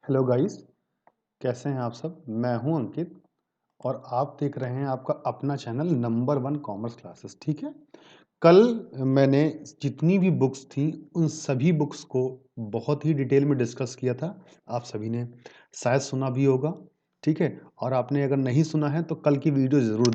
Hello guys, कैसे हैं आप सब? मैं हूं अंकित और आप देख रहे हैं आपका अपना channel number one commerce classes. ठीक है। कल मैंने जितनी भी बुक्स थी उन सभी बुक्स को बहुत ही डिटेल में डिस्कस किया था। आप सभी ने शायद सुना भी होगा। ठीक है। और आपने अगर नहीं सुना है तो कल की वीडियो ज़रूर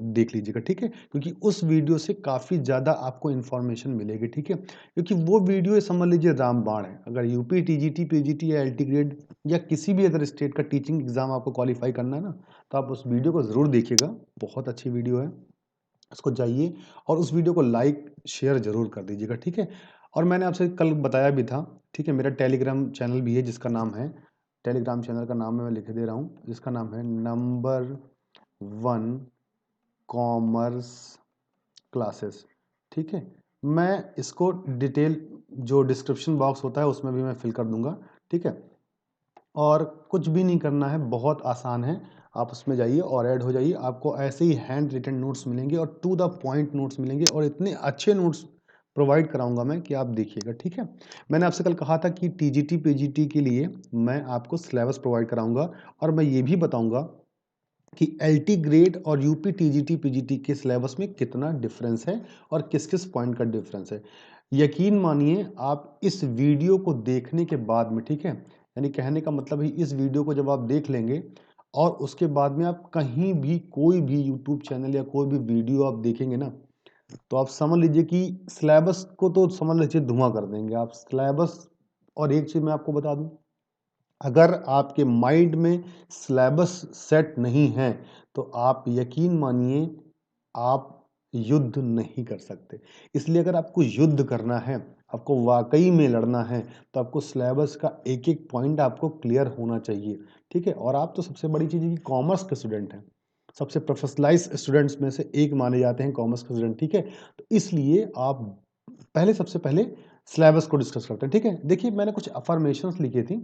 देख लीजिएगा। ठीक है, क्योंकि उस वीडियो से काफ़ी ज़्यादा आपको इन्फॉर्मेशन मिलेगी। ठीक है, क्योंकि वो वीडियो ये समझ लीजिए रामबाण है। अगर यूपी टीजीटी पीजीटी या एलटी ग्रेड या किसी भी अदर स्टेट का टीचिंग एग्जाम आपको क्वालिफाई करना है ना, तो आप उस वीडियो को ज़रूर देखिएगा। बहुत अच्छी वीडियो है, उसको जाइए और उस वीडियो को लाइक शेयर ज़रूर कर दीजिएगा। ठीक है। और मैंने आपसे कल बताया भी था। ठीक है, मेरा टेलीग्राम चैनल भी है जिसका नाम है, टेलीग्राम चैनल का नाम मैं लिख दे रहा हूँ, जिसका नाम है नंबर वन कॉमर्स क्लासेस। ठीक है, मैं इसको डिटेल जो डिस्क्रिप्शन बॉक्स होता है उसमें भी मैं फिल कर दूंगा। ठीक है, और कुछ भी नहीं करना है, बहुत आसान है। आप उसमें जाइए और ऐड हो जाइए। आपको ऐसे ही हैंड रिटन नोट्स मिलेंगे और टू द पॉइंट नोट्स मिलेंगे और इतने अच्छे नोट्स प्रोवाइड कराऊंगा मैं कि आप देखिएगा। ठीक है, मैंने आपसे कल कहा था कि टीजीटी पीजीटी के लिए मैं आपको सिलेबस प्रोवाइड कराऊंगा और मैं ये भी बताऊंगा कि एलटी ग्रेड और यूपी टीजीटी पीजीटी के सिलेबस में कितना डिफरेंस है और किस किस पॉइंट का डिफरेंस है। यकीन मानिए आप इस वीडियो को देखने के बाद में, ठीक है, यानी कहने का मतलब है इस वीडियो को जब आप देख लेंगे और उसके बाद में आप कहीं भी कोई भी यूट्यूब चैनल या कोई भी वीडियो आप देखेंगे ना, तो आप समझ लीजिए कि सिलेबस को तो समझ लीजिए धुआं कर देंगे आप सिलेबस। और एक चीज मैं आपको बता दूं, अगर आपके माइंड में सिलेबस सेट नहीं है तो आप यकीन मानिए आप युद्ध नहीं कर सकते। इसलिए अगर आपको युद्ध करना है, आपको वाकई में लड़ना है, तो आपको सिलेबस का एक एक पॉइंट आपको क्लियर होना चाहिए। ठीक है, और आप तो सबसे बड़ी चीज़ है कि कॉमर्स के स्टूडेंट हैं, सबसे प्रोफेशनलाइज स्टूडेंट्स में से एक माने जाते हैं कॉमर्स के स्टूडेंट। ठीक है, तो इसलिए आप सबसे पहले सिलेबस को डिस्कस करते हैं। ठीक है, देखिए मैंने कुछ अफर्मेशंस लिखी थी।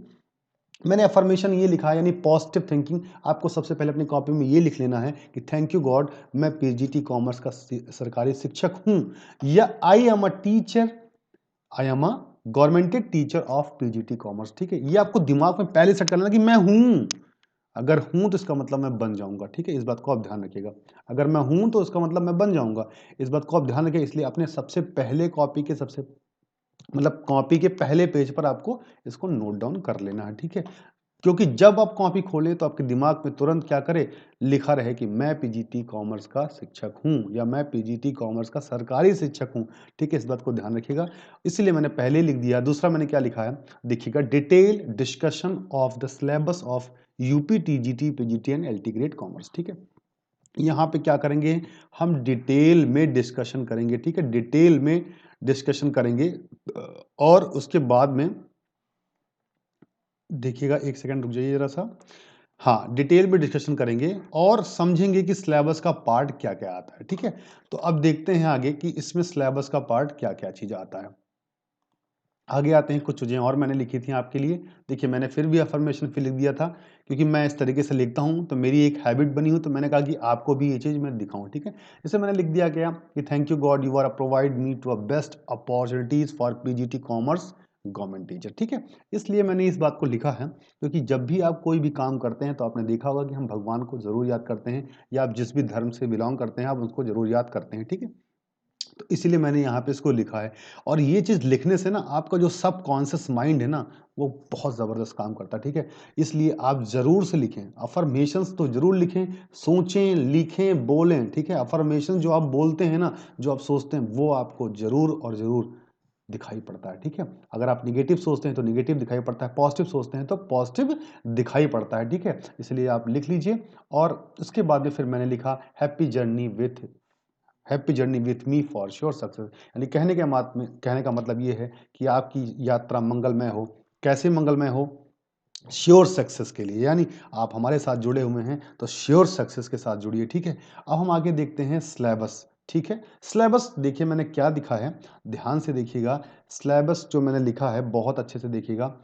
मैंने अफर्मेशन ये लिखा है यानी पॉजिटिव थिंकिंग। आपको सबसे पहले अपनी कॉपी में ये लिख लेना है कि थैंक यू गॉड मैं पीजीटी कॉमर्स का सरकारी शिक्षक हूं, या I am a teacher, I am a governmented teacher of PGT commerce. ठीक है, ये आपको दिमाग में पहले सेट कर लेना कि मैं हूं। अगर हूं तो इसका मतलब मैं बन जाऊंगा। ठीक है, इस बात को आप ध्यान रखिएगा। अगर मैं हूं तो इसका मतलब मैं बन जाऊंगा, इस बात को आप ध्यान रखिए। इसलिए अपने सबसे पहले कॉपी के सबसे मतलब कॉपी के पहले पेज पर आपको इसको नोट डाउन कर लेना है। ठीक है, क्योंकि जब आप कॉपी खोलें तो आपके दिमाग में तुरंत क्या करे, लिखा रहे कि मैं पीजीटी कॉमर्स का शिक्षक हूं या मैं पीजीटी कॉमर्स का सरकारी शिक्षक हूं। ठीक है, इस बात को ध्यान रखिएगा। इसलिए मैंने पहले लिख दिया। दूसरा मैंने क्या लिखा है, देखिएगा, detail discussion of the syllabus of UP TGT PGT and LT grade commerce. ठीक है, यहाँ पे क्या करेंगे, हम डिटेल में डिस्कशन करेंगे। ठीक है, डिटेल में डिस्कशन करेंगे और उसके बाद में देखिएगा, एक सेकंड रुक जाइए जरा सा। हाँ, डिटेल में डिस्कशन करेंगे और समझेंगे कि सिलेबस का पार्ट क्या क्या आता है। ठीक है, तो अब देखते हैं आगे कि इसमें सिलेबस का पार्ट क्या क्या चीज आता है। आगे आते हैं, कुछ चीजें और मैंने लिखी थी आपके लिए। देखिए मैंने फिर भी अफर्मेशन फिर लिख दिया था, क्योंकि मैं इस तरीके से लिखता हूं तो मेरी एक हैबिट बनी हुई, तो मैंने कहा कि आपको भी ये चीज मैं दिखाऊं। ठीक है, जैसे मैंने लिख दिया क्या कि thank you God you are provide me to a best opportunities for PGT commerce government teacher. ठीक है, इसलिए मैंने इस बात को लिखा है, क्योंकि जब भी आप कोई भी काम करते हैं तो आपने देखा होगा कि हम भगवान को जरूर याद करते हैं, या आप जिस भी धर्म से बिलोंग करते हैं आप उसको जरूर याद करते हैं। ठीक है, तो इसीलिए मैंने यहाँ पे इसको लिखा है। और ये चीज़ लिखने से ना आपका जो सबकॉन्शियस माइंड है ना, वो बहुत ज़बरदस्त काम करता है। ठीक है, इसलिए आप ज़रूर से लिखें, अफर्मेशंस तो ज़रूर लिखें, सोचें, लिखें, बोलें। ठीक है, अफर्मेशन जो आप बोलते हैं ना, जो आप सोचते हैं, वो आपको ज़रूर और ज़रूर दिखाई पड़ता है। ठीक है, अगर आप निगेटिव सोचते हैं तो निगेटिव दिखाई पड़ता है, पॉजिटिव सोचते हैं तो पॉजिटिव दिखाई पड़ता है। ठीक है, इसलिए आप लिख लीजिए। और उसके बाद में फिर मैंने लिखा happy journey with me for sure success. यानी कहने का मतलब ये है कि आपकी यात्रा मंगलमय हो। कैसे मंगलमय हो, श्योर सक्सेस के लिए, यानी आप हमारे साथ जुड़े हुए हैं तो श्योर सक्सेस के साथ जुड़िए। ठीक है, अब हम आगे देखते हैं सिलेबस। ठीक है, सिलेबस देखिए मैंने क्या दिखा है, ध्यान से देखिएगा। सिलेबस जो मैंने लिखा है बहुत अच्छे से देखिएगा।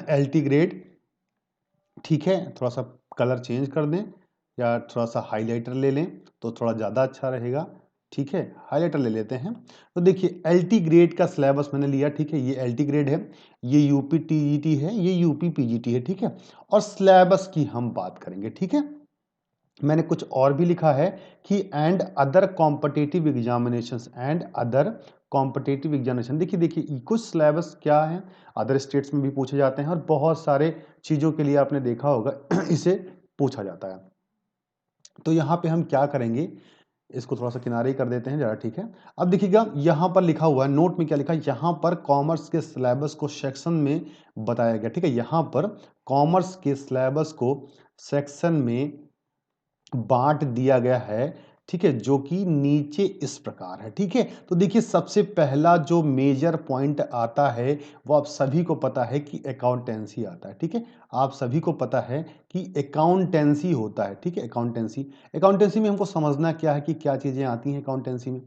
एलटी ग्रेड, ठीक है, थोड़ा सा कलर चेंज कर दें या थोड़ा सा हाइलाइटर ले लें तो थोड़ा ज़्यादा अच्छा रहेगा। ठीक है, हाइलाइटर ले लेते हैं। तो देखिए एलटी ग्रेड का सिलेबस मैंने लिया, ठीक है, ये एलटी ग्रेड है, ये यूपी टीजीटी है, ये यूपी पीजीटी है, ठीक है। और सिलेबस की हम बात करेंगे, ठीक है। मैंने कुछ और भी लिखा है कि and other competitive examinations, and other competitive examination. देखिए देखिए कुछ सिलेबस क्या है, अदर स्टेट्स में भी पूछे जाते हैं और बहुत सारे चीज़ों के लिए आपने देखा होगा इसे पूछा जाता है। तो यहाँ पे हम क्या करेंगे, इसको थोड़ा सा किनारे ही कर देते हैं ज़रा, ठीक है। अब देखिएगा यहाँ पर लिखा हुआ है, नोट में क्या लिखा है, यहाँ पर कॉमर्स के सिलेबस को सेक्शन में बताया गया, ठीक है। यहाँ पर कॉमर्स के सिलेबस को सेक्शन में बांट दिया गया है, ठीक है, जो कि नीचे इस प्रकार है, ठीक है। तो देखिए सबसे पहला जो मेजर पॉइंट आता है वो आप सभी को पता है कि अकाउंटेंसी आता है, ठीक है। आप सभी को पता है कि अकाउंटेंसी होता है, ठीक है। अकाउंटेंसी, अकाउंटेंसी में हमको समझना क्या है कि क्या चीजें आती हैं अकाउंटेंसी में,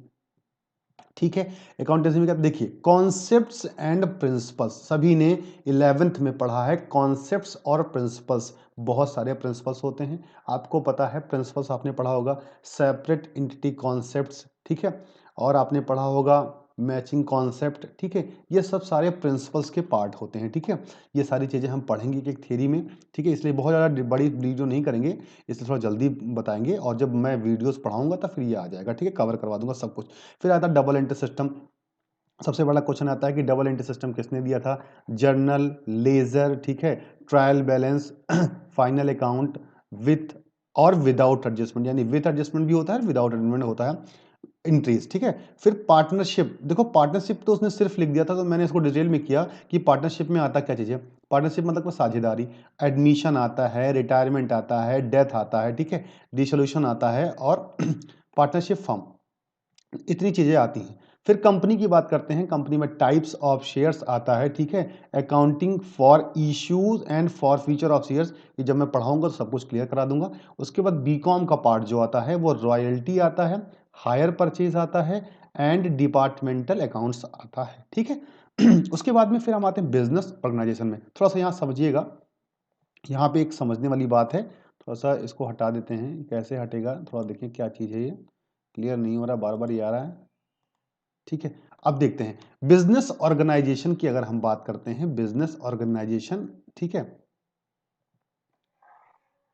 ठीक है। अकाउंटेंसी में क्या, देखिए कॉन्सेप्ट्स एंड प्रिंसिपल्स, सभी ने 11th में पढ़ा है कॉन्सेप्ट्स और प्रिंसिपल्स। बहुत सारे प्रिंसिपल्स होते हैं, आपको पता है प्रिंसिपल्स आपने पढ़ा होगा, सेपरेट एंटिटी कॉन्सेप्ट्स, ठीक है। और आपने पढ़ा होगा मैचिंग कॉन्सेप्ट, ठीक है। ये सब सारे प्रिंसिपल्स के पार्ट होते हैं, ठीक है। ये सारी चीजें हम पढ़ेंगे कि थ्योरी में, ठीक है। इसलिए बहुत ज़्यादा बड़ी वीडियो नहीं करेंगे, इसलिए थोड़ा जल्दी बताएंगे, और जब मैं वीडियोस पढ़ाऊंगा तो फिर ये आ जाएगा, ठीक है, कवर करवा दूंगा सब कुछ। फिर आता है डबल एंट्री सिस्टम। सबसे बड़ा क्वेश्चन आता है कि डबल एंट्री सिस्टम किसने दिया था, जर्नल, लेजर, ठीक है, trial balance, final account, with और विदाउट एडजस्टमेंट, यानी विथ एडजस्टमेंट भी होता है, विदाउट एडजस्टमेंट होता है, इंट्रीज, ठीक है। फिर पार्टनरशिप, देखो पार्टनरशिप तो उसने सिर्फ लिख दिया था, तो मैंने इसको डिटेल में किया कि पार्टनरशिप में आता क्या चीज़ है। पार्टनरशिप मतलब साझेदारी, एडमिशन आता है, रिटायरमेंट आता है, डेथ आता है, ठीक है, डिसोल्यूशन आता है, और पार्टनरशिप फॉर्म, इतनी चीजें आती हैं। फिर कंपनी की बात करते हैं, कंपनी में टाइप्स ऑफ शेयर्स आता है, ठीक है, accounting for issues and for future of shares, ये जब मैं पढ़ाऊंगा तो सब कुछ क्लियर करा दूंगा। उसके बाद बीकॉम का पार्ट जो आता है वो रॉयल्टी आता है, हायर परचेज आता है, एंड डिपार्टमेंटल अकाउंट्स आता है, ठीक है। उसके बाद में फिर हम आते हैं बिजनेस ऑर्गेनाइजेशन में। थोड़ा सा यहाँ समझिएगा, यहाँ पे एक समझने वाली बात है, थोड़ा सा इसको हटा देते हैं, कैसे हटेगा थोड़ा देखिए, क्या चीज़ है ये, क्लियर नहीं हो रहा, बार बार ये आ रहा है, ठीक है। अब देखते हैं बिजनेस ऑर्गेनाइजेशन की, अगर हम बात करते हैं बिजनेस ऑर्गेनाइजेशन, ठीक है,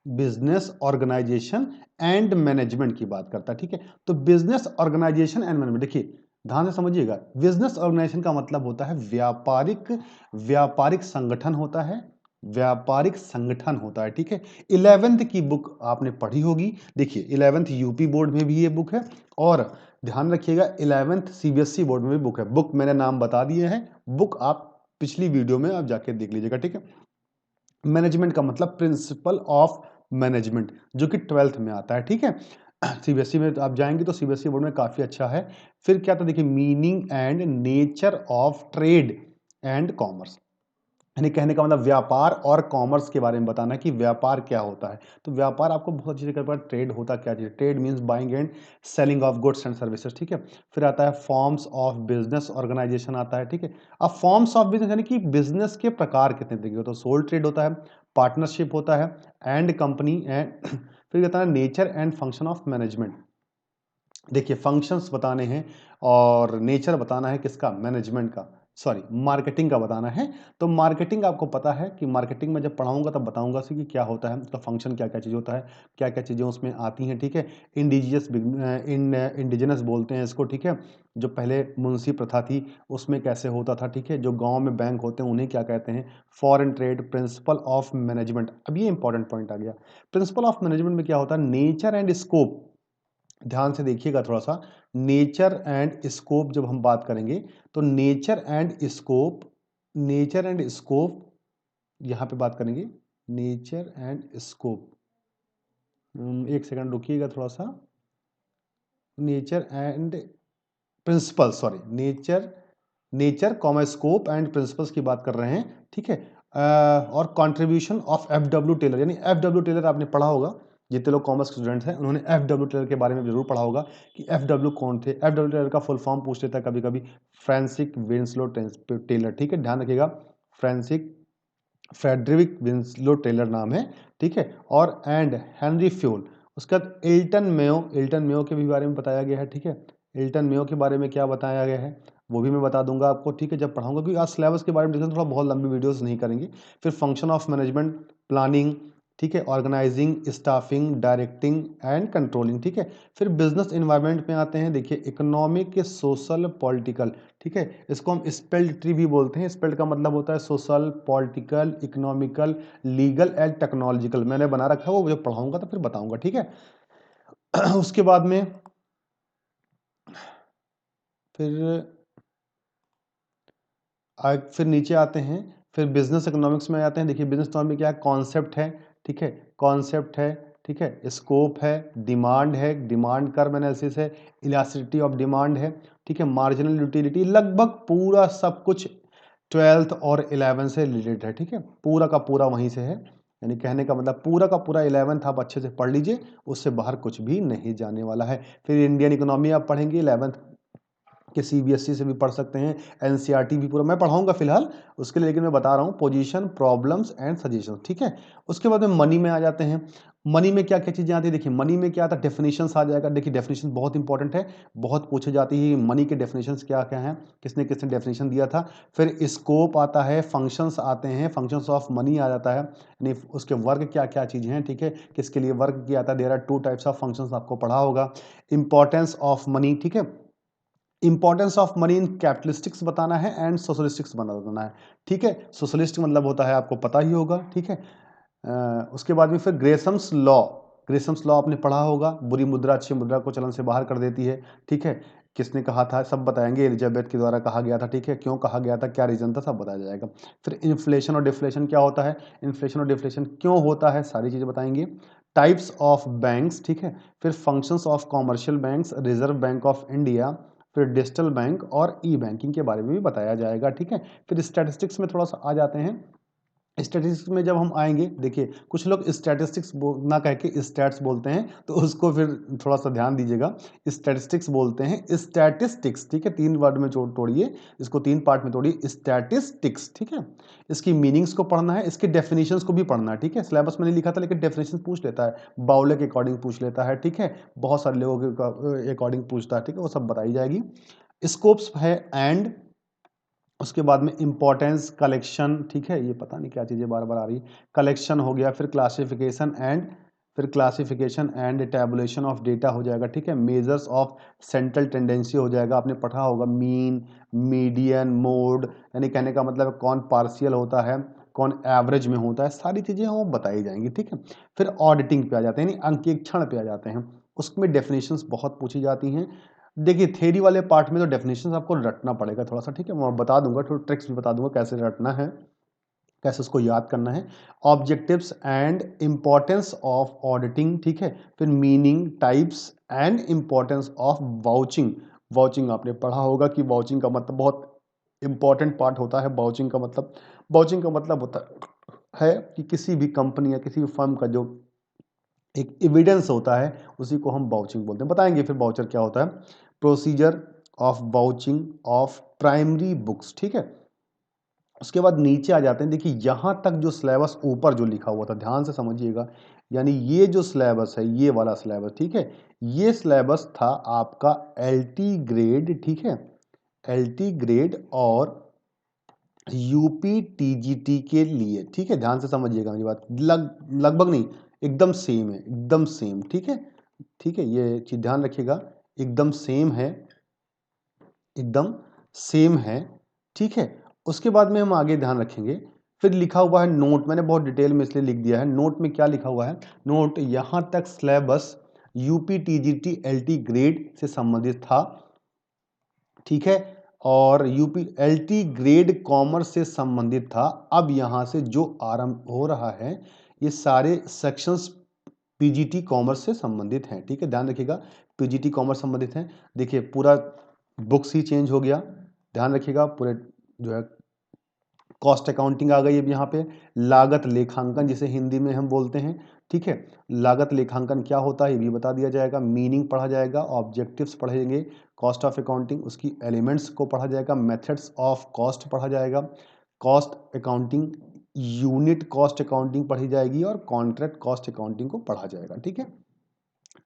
बिजनेस ऑर्गेनाइजेशन एंड मैनेजमेंट की बात करता है, ठीक है। तो बिजनेस ऑर्गेनाइजेशन एंड मैनेजमेंट, देखिए ध्यान से समझिएगा, बिजनेस ऑर्गेनाइजेशन का मतलब होता है व्यापारिक, व्यापारिक संगठन होता है, व्यापारिक संगठन होता है, ठीक है। 11th की बुक आपने पढ़ी होगी, देखिए 11th यूपी बोर्ड में भी ये बुक है, और ध्यान रखिएगा 11th सीबीएसई बोर्ड में भी बुक है। बुक मैंने नाम बता दिए हैं, बुक आप पिछली वीडियो में आप जाके देख लीजिएगा, ठीक है। मैनेजमेंट का मतलब प्रिंसिपल ऑफ मैनेजमेंट, जो कि 12th में आता है, ठीक है। सीबीएसई में आप जाएंगे तो सीबीएसई बोर्ड में काफी अच्छा है। फिर क्या था, देखिए meaning and nature of trade and commerce, यानी कहने का मतलब व्यापार और कॉमर्स के बारे में बताना कि व्यापार क्या होता है। तो व्यापार आपको बहुत अच्छी जगह पर, ट्रेड होता क्या चीज़, trade means buying and selling of goods and services, ठीक है। फिर आता है फॉर्म्स ऑफ बिजनेस ऑर्गेनाइजेशन आता है, ठीक है। अब फॉर्म्स ऑफ बिजनेस यानी कि बिजनेस के प्रकार कितने तरीके होते हैं, तो सोल ट्रेड होता है, पार्टनरशिप होता है, एंड कंपनी, एंड फिर कहता है nature and function of management. देखिए फंक्शंस बताने हैं और नेचर बताना है किसका, मैनेजमेंट का, सॉरी मार्केटिंग का बताना है। तो मार्केटिंग आपको पता है कि मार्केटिंग में जब पढ़ाऊंगा तब बताऊंगा कि क्या होता है, तो फंक्शन क्या क्या चीज़ होता है, क्या क्या चीज़ें उसमें आती हैं, ठीक है। इंडिजिनस बोलते हैं इसको, ठीक है। जो पहले मुंशी प्रथा थी उसमें कैसे होता था, ठीक है। जो गांव में बैंक होते हैं उन्हें क्या कहते हैं, foreign trade, principle of management. अब ये इंपॉर्टेंट पॉइंट आ गया, प्रिंसिपल ऑफ मैनेजमेंट में क्या होता है, नेचर एंड स्कोप। ध्यान से देखिएगा थोड़ा सा, नेचर एंड स्कोप जब हम बात करेंगे तो nature and scope, nature and scope यहां पे बात करेंगे, नेचर एंड स्कोप। एक सेकंड रुकिएगा थोड़ा सा, nature and principle, sorry nature, nature comma scope and principles की बात कर रहे हैं, ठीक है। और contribution of F W Taylor, यानी एफ डब्ल्यू टेलर आपने पढ़ा होगा, जितने लोग कॉमर्स स्टूडेंट्स हैं उन्होंने एफ डब्ल्यू टेलर के बारे में जरूर पढ़ा होगा कि एफ डब्ल्यू कौन थे। एफ डब्ल्यू टेलर का फुल फॉर्म पूछ लेता है कभी कभी, फ्रांसिस विंसलो टेलर, ठीक है, ध्यान रखिएगा, फ्रांसिस फ्रेडरिक विंसलो टेलर नाम है, ठीक है। और एंड हेनरी फ्यूल, उसके बाद एल्टन मेयो, एल्टन मेयो के भी बारे में बताया गया है, ठीक है। इल्टन मेयो के बारे में क्या बताया गया है वो भी मैं बता दूंगा आपको, ठीक है, जब पढ़ाऊंगा, क्योंकि आज सिलेबस के बारे में डिस्कशन थोड़ा बहुत लंबी वीडियोस नहीं करेंगे। फिर फंक्शन ऑफ मैनेजमेंट, प्लानिंग, ठीक है, organising, staffing, directing and controlling, ठीक है। फिर बिजनेस इन्वायरमेंट में आते हैं, देखिए इकोनॉमिक, सोशल, पॉलिटिकल, ठीक है, इसको हम स्पेल्ड ट्री भी बोलते हैं। स्पेल्ड का मतलब होता है social, political, economical, legal and technological, मैंने बना रखा है, वो जब पढ़ाऊंगा तो फिर बताऊंगा, ठीक है। उसके बाद में फिर फिर नीचे आते हैं, फिर बिजनेस इकोनॉमिक्स में आते हैं। देखिए बिजनेस इकोनॉमिक क्या है, कॉन्सेप्ट है, ठीक है, कॉन्सेप्ट है, ठीक है, स्कोप है, डिमांड कर्व एनालिसिस है, इलास्टिसिटी ऑफ डिमांड है, ठीक है, मार्जिनल यूटिलिटी, लगभग पूरा सब कुछ 12th और 11th से रिलेटेड है, ठीक है, पूरा का पूरा वहीं से है। यानी कहने का मतलब पूरा का पूरा 11th आप अच्छे से पढ़ लीजिए, उससे बाहर कुछ भी नहीं जाने वाला है। फिर इंडियन इकोनॉमी आप पढ़ेंगे 11th कि सीबीएसई से भी पढ़ सकते हैं, एनसीईआरटी भी पूरा मैं पढ़ाऊंगा फिलहाल उसके लिए, लेकिन मैं बता रहा हूँ पोजीशन, प्रॉब्लम्स एंड सजेशन, ठीक है। उसके बाद में मनी में आ जाते हैं। मनी में क्या क्या चीजें आती है, देखिए मनी में क्या आता है, डेफिनेशंस आ जाएगा। देखिए डेफिनेशन बहुत इंपॉर्टेंट है, बहुत पूछे जाती है मनी के डेफिनेशंस क्या क्या हैं, किसने किसने डेफिनेशन दिया था। फिर स्कोप आता है, फंक्शंस आते हैं, फंक्शंस ऑफ मनी आ जाता है, यानी उसके वर्ग क्या क्या चीजें हैं, ठीक है, किसके लिए वर्ग किया आता है। There are 2 types of functions, आपको पढ़ा होगा। इंपॉर्टेंस ऑफ मनी, ठीक है, importance of money in capitalistics बताना है एंड सोशलिस्टिक्स बताना है, ठीक है। सोशलिस्ट मतलब होता है आपको पता ही होगा, ठीक है। उसके बाद में फिर ग्रेसम्स लॉ, ग्रेसम्स लॉ आपने पढ़ा होगा, बुरी मुद्रा अच्छी मुद्रा को चलन से बाहर कर देती है, ठीक है। किसने कहा था सब बताएंगे, एलिजाबेथ के द्वारा कहा गया था, ठीक है, क्यों कहा गया था, क्या रीजन था, सब बताया जाएगा। फिर इन्फ्लेशन और डिफ्लेशन क्या होता है, इन्फ्लेशन और डिफ्लेशन क्यों होता है, सारी चीजें बताएंगे। टाइप्स ऑफ बैंक्स, ठीक है, फिर functions of commercial banks, reserve bank of India, फिर डिजिटल बैंक और ई बैंकिंग के बारे में भी बताया जाएगा, ठीक है। फिर स्टैटिस्टिक्स में थोड़ा सा आ जाते हैं। स्टैटिस्टिक्स में जब हम आएंगे, देखिए कुछ लोग स्टैटिस्टिक्स ना कह के स्टैट्स बोलते हैं, तो उसको फिर थोड़ा सा ध्यान दीजिएगा। स्टैटिस्टिक्स बोलते हैं स्टैटिस्टिक्स, ठीक है, 3 वर्ड में तोड़िए इसको, 3 पार्ट में तोड़िए, स्टैटिस्टिक्स, ठीक है। इसकी मीनिंग्स को पढ़ना है, इसके डेफिनेशंस को भी पढ़ना है, ठीक है। सिलेबस में नहीं लिखा था लेकिन डेफिनेशन पूछ लेता है, बाउले के अकॉर्डिंग पूछ लेता है, ठीक है, बहुत सारे लोगों के अकॉर्डिंग पूछता है, ठीक है, वो सब बताई जाएगी। स्कोप्स है एंड, उसके बाद में इंपॉर्टेंस, कलेक्शन, ठीक है, ये पता नहीं क्या चीज़ें बार बार आ रही, कलेक्शन हो गया, फिर classification and tabulation of data हो जाएगा, ठीक है। मेजर्स ऑफ सेंट्रल टेंडेंसी हो जाएगा, आपने पढ़ा होगा, मीन, मीडियन, मोड, यानी कहने का मतलब कौन पार्शियल होता है, कौन एवरेज में होता है, सारी चीज़ें वो बताई जाएंगी, ठीक है। फिर ऑडिटिंग पे आ जाते हैं, यानी अंकेक्षण पे आ जाते हैं, उसमें डेफिनेशंस बहुत पूछी जाती हैं। देखिए थ्योरी वाले पार्ट में तो डेफिनेशंस आपको रटना पड़ेगा थोड़ा सा, ठीक है, मैं बता दूंगा, थोड़ा ट्रिक्स भी बता दूंगा कैसे रटना है, कैसे उसको याद करना है। Objectives and importance of auditing, ठीक है। फिर meaning, types and importance of vouching, vouching आपने पढ़ा होगा कि वाउचिंग का मतलब बहुत इंपॉर्टेंट पार्ट होता है। वाउचिंग का मतलब होता है कि किसी भी कंपनी या किसी भी फर्म का जो एक एविडेंस होता है उसी को हम बाउचिंग बोलते हैं, बताएंगे फिर बाउचर क्या होता है। Procedure of vouching of primary books, ठीक है। उसके बाद नीचे आ जाते हैं, देखिए यहां तक जो सिलेबस ऊपर जो लिखा हुआ था ध्यान से समझिएगा, यानी ये जो सिलेबस है ये वाला सिलेबस, ठीक है, ये सिलेबस था आपका एलटी ग्रेड, ठीक है, एलटी ग्रेड और यूपी टीजीटी के लिए, ठीक है, ध्यान से समझिएगा मेरी बात, लगभग नहीं, एकदम सेम है, एकदम सेम, ठीक है, ठीक है, ये चीज ध्यान रखिएगा, एकदम सेम है, एकदम सेम है, ठीक है। उसके बाद में हम आगे ध्यान रखेंगे, फिर लिखा हुआ है नोट, मैंने बहुत डिटेल में इसलिए लिख दिया है, नोट में क्या लिखा हुआ है, नोट यहां तक syllabus UP TGT LT grade से संबंधित था, ठीक है, और यूपी एलटी ग्रेड कॉमर्स से संबंधित था। अब यहां से जो आरंभ हो रहा है ये सारे सेक्शंस पीजीटी कॉमर्स से संबंधित हैं, ठीक है, ध्यान रखिएगा, पीजीटी कॉमर्स संबंधित हैं। देखिए पूरा बुक्स ही चेंज हो गया, ध्यान रखिएगा, पूरे जो है कॉस्ट अकाउंटिंग आ गई अब यहाँ पे, लागत लेखांकन जिसे हिंदी में हम बोलते हैं, ठीक है, लागत लेखांकन क्या होता है ये भी बता दिया जाएगा, मीनिंग पढ़ा जाएगा, ऑब्जेक्टिव्स पढ़ेंगे, कॉस्ट ऑफ अकाउंटिंग उसकी एलिमेंट्स को पढ़ा जाएगा, मेथड्स ऑफ कॉस्ट पढ़ा जाएगा, cost accounting, unit cost accounting पढ़ी जाएगी और कॉन्ट्रैक्ट कॉस्ट अकाउंटिंग को पढ़ा जाएगा, ठीक है।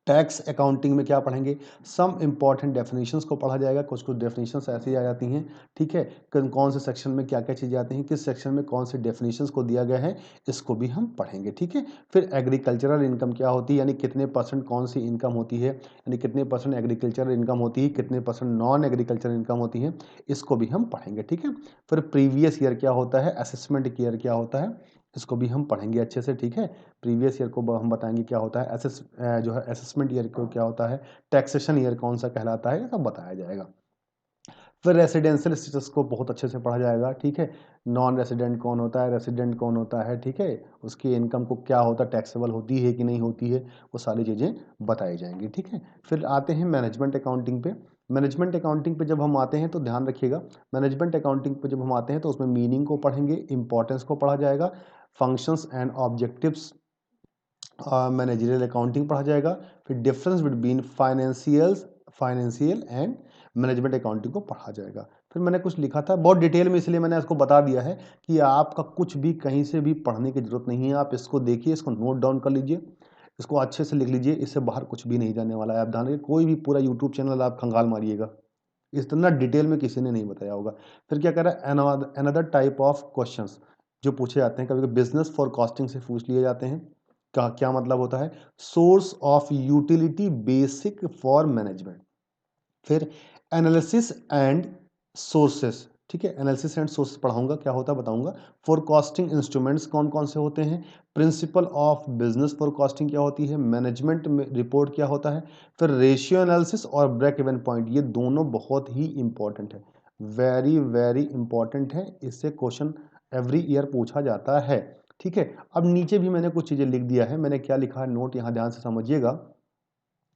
टैक्स अकाउंटिंग में क्या पढ़ेंगे, सम इंपॉर्टेंट डेफिनेशंस को पढ़ा जाएगा, कुछ कुछ डेफिनेशंस ऐसी आ जाती हैं, ठीक है, कौन से सेक्शन में क्या क्या चीज़ें आती हैं, किस सेक्शन में कौन से डेफिनेशंस को दिया गया है, इसको भी हम पढ़ेंगे, ठीक है। फिर एग्रीकल्चरल इनकम क्या होती है, यानी कितने परसेंट कौन सी इनकम होती है, यानी कितने परसेंट एग्रीकल्चरल इनकम होती है, कितने परसेंट नॉन एग्रीकल्चरल इनकम होती है, इसको भी हम पढ़ेंगे, ठीक है। फिर प्रीवियस ईयर क्या होता है, असेसमेंट ईयर क्या होता है, इसको भी हम पढ़ेंगे अच्छे से, ठीक है। प्रीवियस ईयर को हम बताएंगे क्या होता है, जो है असेसमेंट ईयर को क्या होता है, टैक्सेशन ईयर कौन सा कहलाता है, ये सब बताया जाएगा। फिर रेसिडेंशियल स्टेटस को बहुत अच्छे से पढ़ा जाएगा, ठीक है। नॉन रेसिडेंट कौन होता है, रेसिडेंट कौन होता है, ठीक है, उसकी इनकम को क्या होता है, टैक्सेबल होती है कि नहीं होती है, वो सारी चीज़ें बताई जाएंगी, ठीक है। फिर आते हैं मैनेजमेंट अकाउंटिंग पे। मैनेजमेंट अकाउंटिंग पे जब हम आते हैं तो ध्यान रखिएगा, मैनेजमेंट अकाउंटिंग पे जब हम आते हैं तो उसमें मीनिंग को पढ़ेंगे, इंपॉर्टेंस को पढ़ा जाएगा, functions and objectives, managerial accounting पढ़ा जाएगा, फिर difference between financial and management accounting को पढ़ा जाएगा। फिर मैंने कुछ लिखा था बहुत डिटेल में, इसलिए मैंने इसको बता दिया है कि आपका कुछ भी कहीं से भी पढ़ने की जरूरत नहीं है, आप इसको देखिए, इसको नोट डाउन कर लीजिए, इसको अच्छे से लिख लीजिए, इससे बाहर कुछ भी नहीं जाने वाला है। आप ध्यान रखिए, कोई भी पूरा यूट्यूब चैनल आप खंगाल मारिएगा, इतना डिटेल में किसी ने नहीं बताया होगा। फिर क्या कह रहा है, अनदर टाइप ऑफ क्वेश्चंस जो पूछे जाते हैं, कभी कभी बिजनेस फॉरकास्टिंग से पूछ लिए जाते हैं, का क्या मतलब होता है, source of utility basic for management. फिर एनालिसिस एंड सोर्सेस, ठीक है, एनालिसिस एंड सोर्सेस पढ़ाऊंगा, क्या होता है बताऊंगा। फोरकास्टिंग इंस्ट्रूमेंट्स कौन कौन से होते हैं, प्रिंसिपल ऑफ बिजनेस फोरकास्टिंग क्या होती है, मैनेजमेंट में रिपोर्ट क्या होता है। फिर रेशियो एनालिसिस और ब्रेक इवन पॉइंट, ये दोनों बहुत ही इंपॉर्टेंट है, वेरी वेरी इंपॉर्टेंट है, इससे क्वेश्चन एवरी ईयर पूछा जाता है, ठीक है। अब नीचे भी मैंने कुछ चीजें लिख दिया है, मैंने क्या लिखा है नोट, यहाँ ध्यान से समझिएगा।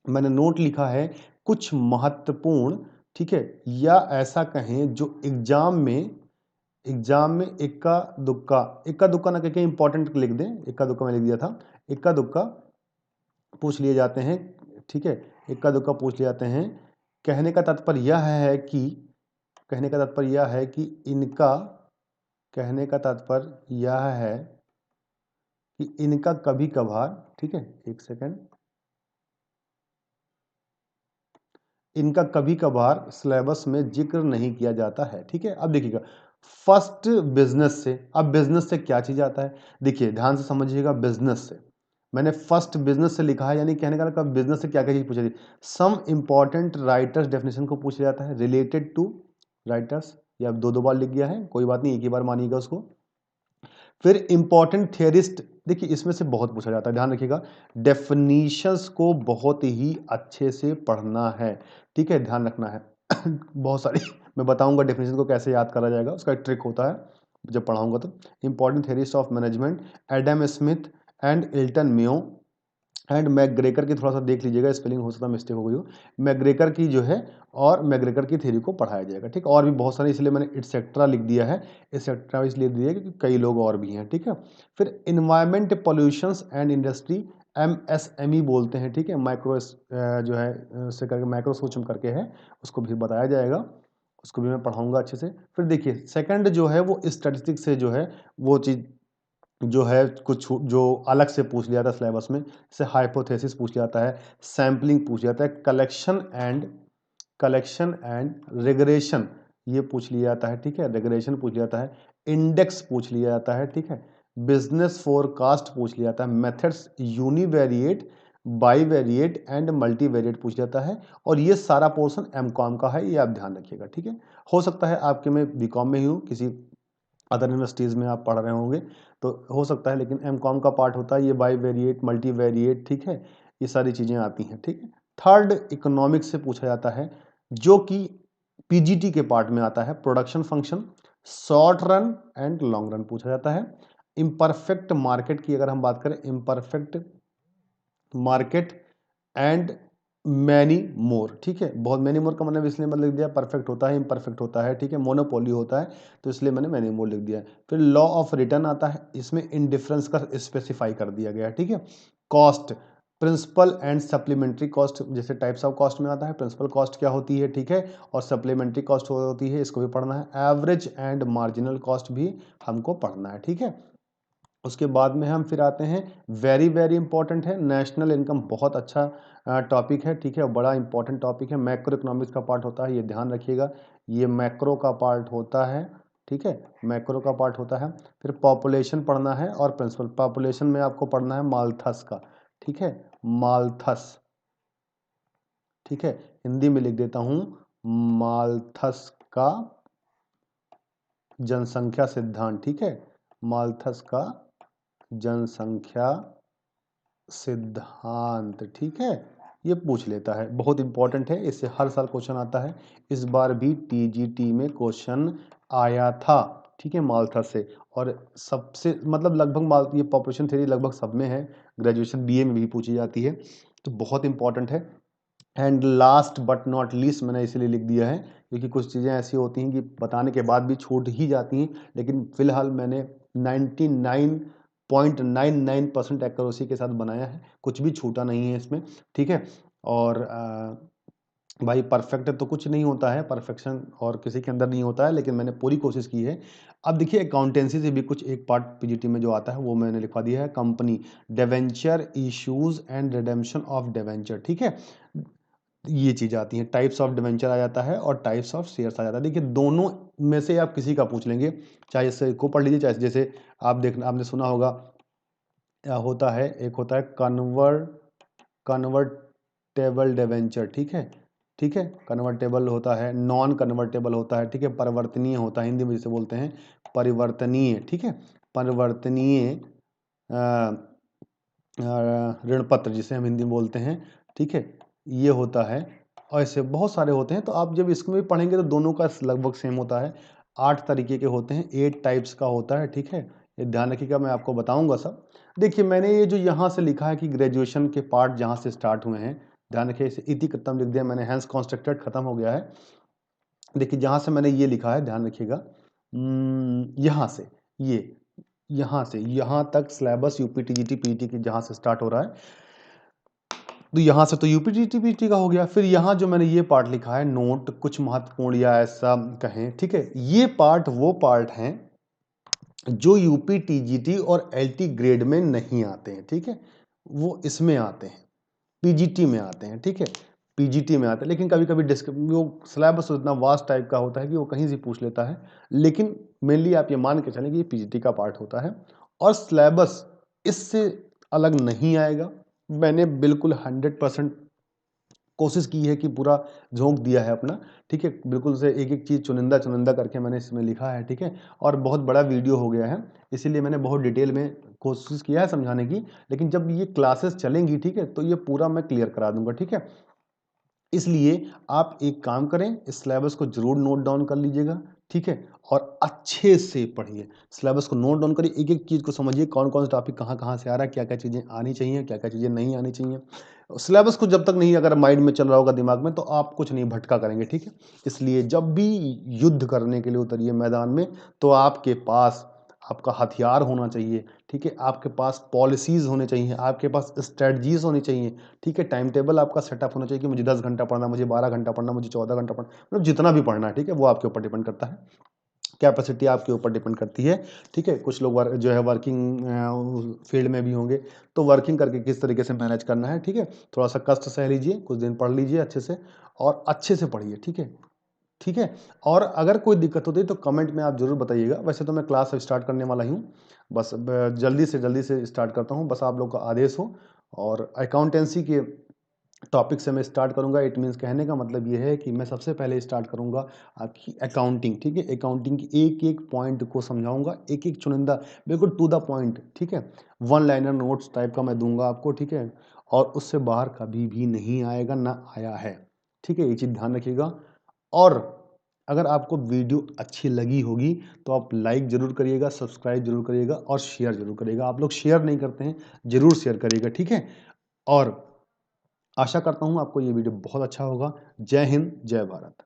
मैंने नोट लिखा है कुछ महत्वपूर्ण, ठीक है, या ऐसा कहें जो एग्जाम में इक्का दुक्का ना करके इंपॉर्टेंट लिख दें, इक्का दुक्का में लिख दिया था, इक्का दुक्का पूछ लिए जाते हैं, ठीक है, इक्का दुक्का पूछ लिए जाते हैं। कहने का तात्पर्य यह है कि कहने का तात्पर्य यह है कि इनका कहने का तात्पर्य यह है कि इनका कभी कभार, ठीक है, एक सेकेंड, इनका कभी कभार सिलेबस में जिक्र नहीं किया जाता है, ठीक है। अब देखिएगा, फर्स्ट बिजनेस से, अब बिजनेस से क्या चीज आता है, देखिए ध्यान से समझिएगा, बिजनेस से मैंने फर्स्ट बिजनेस से लिखा है, यानी कहने का मतलब बिजनेस से क्या क्या चीज पूछा जाती, सम इंपॉर्टेंट राइटर्स डेफिनेशन को पूछा जाता है, रिलेटेड टू राइटर्स, या दो दो बार लिख गया है, कोई बात नहीं, एक ही बार मानिएगा उसको। फिर इंपॉर्टेंट थियरिस्ट, देखिए इसमें से बहुत पूछा जाता है, ध्यान रखिएगा, डेफिनीशंस को बहुत ही अच्छे से पढ़ना है, ठीक है, ध्यान रखना है। बहुत सारी मैं बताऊंगा डेफिनेशन को कैसे याद करा जाएगा, उसका एक ट्रिक होता है जब पढ़ाऊंगा तो। Important theorist of management, Adam Smith and Elton Mayo and McGregor की, थोड़ा सा देख लीजिएगा, स्पेलिंग हो सकता है मिस्टेक हो गई हो, मैकग्रेगर की जो है, और मैकग्रेगर की थ्योरी को पढ़ाया जाएगा, ठीक, और भी बहुत सारे, इसलिए मैंने एटसेट्रा लिख दिया है, एटसेट्रा इसलिए दिया क्योंकि कई लोग और भी हैं, ठीक है। फिर environment pollutions and industry, MSME बोलते हैं, ठीक है, माइक्रो जो है से करके माइक्रो सूक्ष्म करके है, उसको भी बताया जाएगा, उसको भी मैं पढ़ाऊंगा अच्छे से। फिर देखिए सेकंड जो है वो स्टैटिस्टिक्स से जो है वो चीज़ जो है कुछ जो अलग से पूछ लिया था सिलेबस में, जैसे हाइपोथेसिस पूछ लिया जाता है, सैम्पलिंग पूछ लिया जाता है, कलेक्शन एंड रिग्रेशन ये पूछ लिया जाता है, ठीक है, रिग्रेशन पूछ लिया जाता है, इंडेक्स पूछ लिया जाता है, ठीक है, बिजनेस फोरकास्ट पूछ लिया जाता है, methods univariate, bivariate and multivariate पूछ जाता है, और ये सारा पोर्शन एमकॉम का है, ये आप ध्यान रखिएगा, ठीक है। हो सकता है आपके में बीकॉम में ही हूँ, किसी अदर यूनिवर्सिटीज़ में आप पढ़ रहे होंगे तो हो सकता है, लेकिन एमकॉम का पार्ट होता है ये, बाई वेरिएट, मल्टी वेरिएट, ठीक है, ये सारी चीज़ें आती हैं, ठीक है। थर्ड इकोनॉमिक्स से पूछा जाता है, जो कि पीजीटी के पार्ट में आता है, production function, short run and long run पूछा जाता है। इम्परफेक्ट मार्केट की अगर हम बात करें, imperfect market and many more, ठीक है, बहुत मैनी मोर का मतलब इसलिए मतलब लिख दिया, परफेक्ट होता है, इम्परफेक्ट होता है, ठीक है, मोनोपोली होता है, तो इसलिए मैंने मैनी मोर लिख दिया। फिर लॉ ऑफ रिटर्न आता है, इसमें इनडिफरेंस का स्पेसिफाई कर दिया गया, ठीक है। Cost, principle and supplementary cost, जैसे टाइप्स ऑफ कॉस्ट में आता है, प्रिंसिपल कॉस्ट क्या होती है, ठीक है, और सप्लीमेंट्री कॉस्ट होती है, इसको भी पढ़ना है। एवरेज एंड मार्जिनल कॉस्ट भी हमको पढ़ना है, ठीक है। उसके बाद में हम फिर आते हैं, वेरी वेरी इंपॉर्टेंट है, नेशनल इनकम बहुत अच्छा टॉपिक है, ठीक है, बड़ा इंपॉर्टेंट टॉपिक है, मैक्रो इकोनॉमिक्स का पार्ट होता है, ये ध्यान रखिएगा, ये मैक्रो का पार्ट होता है, ठीक है, मैक्रो का पार्ट होता है। फिर पॉपुलेशन पढ़ना है और प्रिंसिपल, पॉपुलेशन में आपको पढ़ना है माल्थस का, ठीक है, माल्थस, ठीक है, हिंदी में लिख देता हूं, माल्थस का जनसंख्या सिद्धांत, ठीक है, माल्थस का जनसंख्या सिद्धांत, ठीक है, ये पूछ लेता है, बहुत इंपॉर्टेंट है, इससे हर साल क्वेश्चन आता है, इस बार भी टीजीटी में क्वेश्चन आया था, ठीक है, माल्थस से। और सबसे मतलब लगभग ये पॉपुलेशन थ्योरी लगभग सब में है, ग्रेजुएशन बीए में भी पूछी जाती है, तो बहुत इंपॉर्टेंट है। And last but not least मैंने इसलिए लिख दिया है क्योंकि कुछ चीज़ें ऐसी होती हैं कि बताने के बाद भी छूट ही जाती हैं, लेकिन फिलहाल मैंने 99.99% एक्यूरेसी के साथ बनाया है, कुछ भी छूटा नहीं है इसमें, ठीक है। और भाई परफेक्ट तो कुछ नहीं होता है, परफेक्शन और किसी के अंदर नहीं होता है, लेकिन मैंने पूरी कोशिश की है। अब देखिए अकाउंटेंसी से भी कुछ एक पार्ट पीजीटी में जो आता है वो मैंने लिखवा दिया है, company debenture issues and redemption of debenture, ठीक है, ये चीज आती है, टाइप्स ऑफ डिवेंचर आ जाता है और टाइप्स ऑफ शेयर्स आ जाता है। देखिए दोनों में से आप किसी का पूछ लेंगे, चाहे इससे को पढ़ लीजिए, चाहे जैसे आप देखना, आपने सुना होगा होता है, एक होता है कन्वर्टेबल डिवेंचर, ठीक है, ठीक है, कन्वर्टेबल होता है, नॉन कन्वर्टेबल होता है, ठीक है, परिवर्तनीय होता है, हिंदी में जिसे बोलते हैं परिवर्तनीय, ठीक है, परिवर्तनीय ऋण पत्र जिसे हम हिंदी में बोलते हैं, ठीक है, ये होता है। और ऐसे बहुत सारे होते हैं, तो आप जब इसमें भी पढ़ेंगे तो दोनों का लगभग सेम होता है, 8 तरीके के होते हैं, 8 टाइप्स का होता है, ठीक है, ये ध्यान रखिएगा, मैं आपको बताऊंगा सब। देखिए मैंने ये जो यहाँ से लिखा है कि ग्रेजुएशन के पार्ट जहाँ से स्टार्ट हुए हैं, ध्यान रखिए, इसे इति खत्म लिख दिया मैंने, हैंस कॉन्स्ट्रक्टेड खत्म हो गया है। देखिए जहाँ से मैंने ये लिखा है, ध्यान रखिएगा, यहाँ से ये, यहाँ से यहाँ तक सिलेबस यूपी टीजीटी पीटी की जहाँ से स्टार्ट हो रहा है, तो यहाँ से तो यूपी टीजीटी पीटी का हो गया। फिर यहाँ जो मैंने ये पार्ट लिखा है, नोट कुछ महत्वपूर्ण या ऐसा कहें, ठीक है, ये पार्ट वो पार्ट हैं जो यूपी टीजीटी और एलटी ग्रेड में नहीं आते हैं, ठीक है, वो इसमें आते हैं, पीजीटी में आते हैं, ठीक है, पीजीटी में आते हैं, लेकिन कभी कभी वो सिलेबस इतना वास्ट टाइप का होता है कि वो कहीं से पूछ लेता है, लेकिन मेनली आप ये मान के चलें कि ये पीजीटी का पार्ट होता है और सिलेबस इससे अलग नहीं आएगा। मैंने बिल्कुल 100% कोशिश की है कि पूरा झोंक दिया है अपना, ठीक है, बिल्कुल से एक एक चीज़ चुनिंदा चुनिंदा करके मैंने इसमें लिखा है, ठीक है, और बहुत बड़ा वीडियो हो गया है, इसीलिए मैंने बहुत डिटेल में कोशिश किया है समझाने की, लेकिन जब ये क्लासेस चलेंगी, ठीक है, तो ये पूरा मैं क्लियर करा दूंगा, ठीक है। इसलिए आप एक काम करें, इस सिलेबस को जरूर नोट डाउन कर लीजिएगा, ठीक है, और अच्छे से पढ़िए, सिलेबस को नोट डाउन करिए, एक एक चीज़ को समझिए, कौन कौन सा टॉपिक कहाँ कहाँ से आ रहा है, क्या क्या चीज़ें आनी चाहिए, क्या क्या चीज़ें नहीं आनी चाहिए। सिलेबस को जब तक नहीं अगर माइंड में चल रहा होगा दिमाग में, तो आप कुछ नहीं भटका करेंगे, ठीक है। इसलिए जब भी युद्ध करने के लिए उतरिए मैदान में, तो आपके पास आपका हथियार होना चाहिए, ठीक है, आपके पास पॉलिसीज होने चाहिए, आपके पास स्ट्रेटजीज होनी चाहिए, ठीक है, टाइम टेबल आपका सेटअप होना चाहिए कि मुझे 10 घंटा पढ़ना, मुझे 12 घंटा पढ़ना, मुझे 14 घंटा पढ़ना, मतलब जितना भी पढ़ना है, ठीक है, वो आपके ऊपर डिपेंड करता है, कैपेसिटी आपके ऊपर डिपेंड करती है, ठीक है। कुछ लोग जो है वर्किंग फील्ड में भी होंगे, तो वर्किंग करके किस तरीके से मैनेज करना है, ठीक है, थोड़ा सा कष्ट सह लीजिए, कुछ दिन पढ़ लीजिए अच्छे से, और अच्छे से पढ़िए, ठीक है, ठीक है। और अगर कोई दिक्कत होती है तो कमेंट में आप जरूर बताइएगा, वैसे तो मैं क्लास स्टार्ट करने वाला ही हूँ, बस जल्दी से स्टार्ट करता हूँ, बस आप लोग का आदेश हो। और अकाउंटेंसी के टॉपिक से मैं स्टार्ट करूंगा, इट मीन्स कहने का मतलब ये है कि मैं सबसे पहले स्टार्ट करूंगा आपकी अकाउंटिंग, ठीक है, अकाउंटिंग की एक एक पॉइंट को समझाऊंगा, एक एक चुनिंदा, बिल्कुल टू द पॉइंट, ठीक है, वन लाइनर नोट्स टाइप का मैं दूंगा आपको, ठीक है, और उससे बाहर कभी भी नहीं आएगा, ना आया है, ठीक है, ये चीज़ ध्यान रखिएगा। और अगर आपको वीडियो अच्छी लगी होगी तो आप लाइक जरूर करिएगा, सब्सक्राइब जरूर करिएगा और शेयर जरूर करिएगा, आप लोग शेयर नहीं करते हैं, जरूर शेयर करिएगा, ठीक है। और आशा करता हूँ आपको ये वीडियो बहुत अच्छा होगा। जय हिंद, जय भारत।